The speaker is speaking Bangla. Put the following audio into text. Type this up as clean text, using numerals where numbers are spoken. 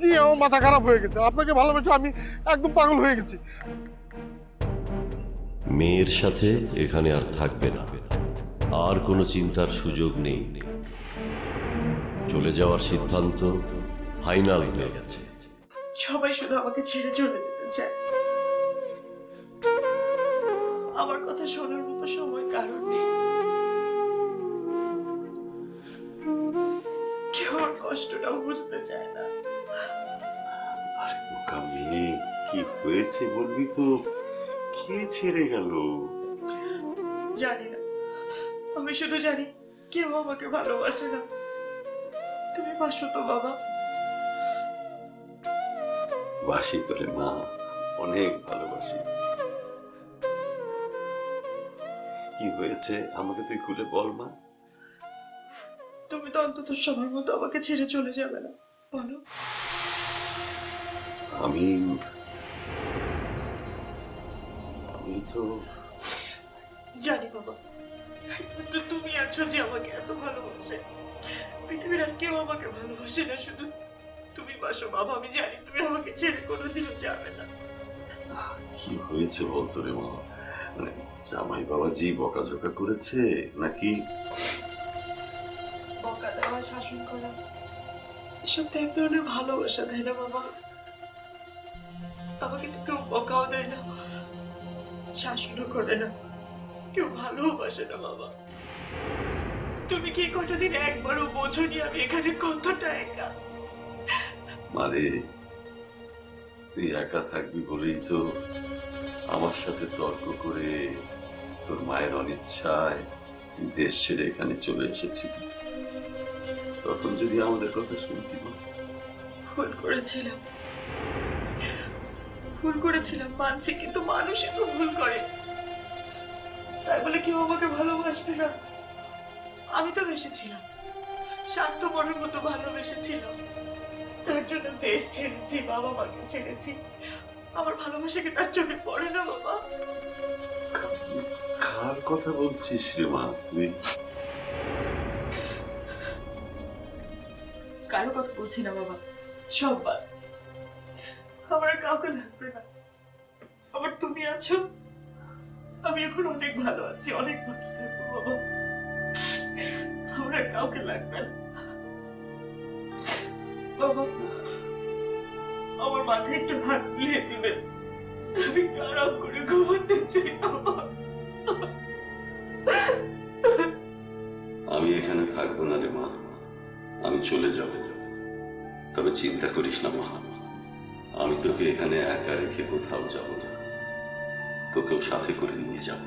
জি আমার মাথা খারাপ হয়ে গেছে, আপনাকে ভালোবেসে আমি একদম পাগল হয়ে গেছি। মেয়ের সাথে এখানে আর থাকবে না, আর কোনো চিন্তার সুযোগ নেই। চলে যাওয়ার সিদ্ধান্ত ফাইনাল হয়ে গেছে। সবাই শুধু আমাকে ছেড়ে চলে যেতে চায়। আমার কথা শোনার মতো সময় কারণ নেই। কেউ আমার কষ্টটাও বুঝতে চায় না। আরে বোকা মেয়ে, কি হয়েছে বলবি তো? কে ছেড়ে গেল? জানি না, আমি শুধু জানি কেউ আমাকে ভালোবাসে না। তুমি বাসো তো বাবা? বাসি তোরে মা, অনেক ভালোবাসি। কি হয়েছে আমাকে তুই খুলে বল মা। তুমি তো অন্তত সবার মতো আমাকে ছেড়ে চলে যাবে না, বলো? আমি তো জানি বাবা, কিন্তু তুমি আছো যে আমাকে এত ভালোবাসে। পৃথিবীর আর কেউ আমাকে ভালোবাসে না, শুধু তুমি বাসো বাবা। আমি জানি তুমি আমাকে ছেড়ে কোনোদিনও যাবে না। কি হয়েছে বলতো রে মা? মানে জামাই বাবাজি বকাঝকা করেছে নাকি? বকা দেওয়া, শাসন করা, এসব তো এক ধরনের ভালোবাসা, তাই না বাবা? আমাকে তো কেউ বকাও দেয় না, শাসনও করে না, কেউ ভালোবাসে না বাবা। তুমি কি কটা দিন একবারও বোঝোনি আমি এখানে কতটা একা? মারে, তুই একা থাকবি বলেই তো আমার সাথে তর্ক করে তোর মায়ের অনিচ্ছায় দেশ ছেড়ে এখানে চলে এসেছি। তখন যদি আমাদের কথা শুনতি না। ভুল করেছিলাম, ভুল করেছিলাম মানছি, কিন্তু মানুষই তো ভুল করে। তাই বলে কেউ আমাকে ভালোবাসবে না? আমি তো বেসেছিলাম, স্বার্থপরের মতো ভালোবেসেছিলাম। তার জন্য দেশ ছেড়েছি, বাবা মাকে ছেড়েছি। আমার ভালোবাসাকে তার চোখে পড়ে না বাবা? কার কথা বলছিস রে মা তুই? কারো কথা বলছি না বাবা, সব বাদ। আমার আর কাউকে লাগবে না, আমার তুমি আছো। আমি এখন অনেক ভালো আছি, অনেক ভালো থাকবো বাবা। আমার আর কাউকে লাগবে না বাবা। আমার মাথায় একটু হাত বুলিয়ে দিবেন, আমি আরাম করে ঘুমাতে চাই বাবা। আমি এখানে থাকবো না রে মা, আমি চলে যাব। তবে চিন্তা করিস না মা, আমি তোকে এখানে একা রেখে কোথাও যাব না, তোকেও সাথে করে নিয়ে যাবো।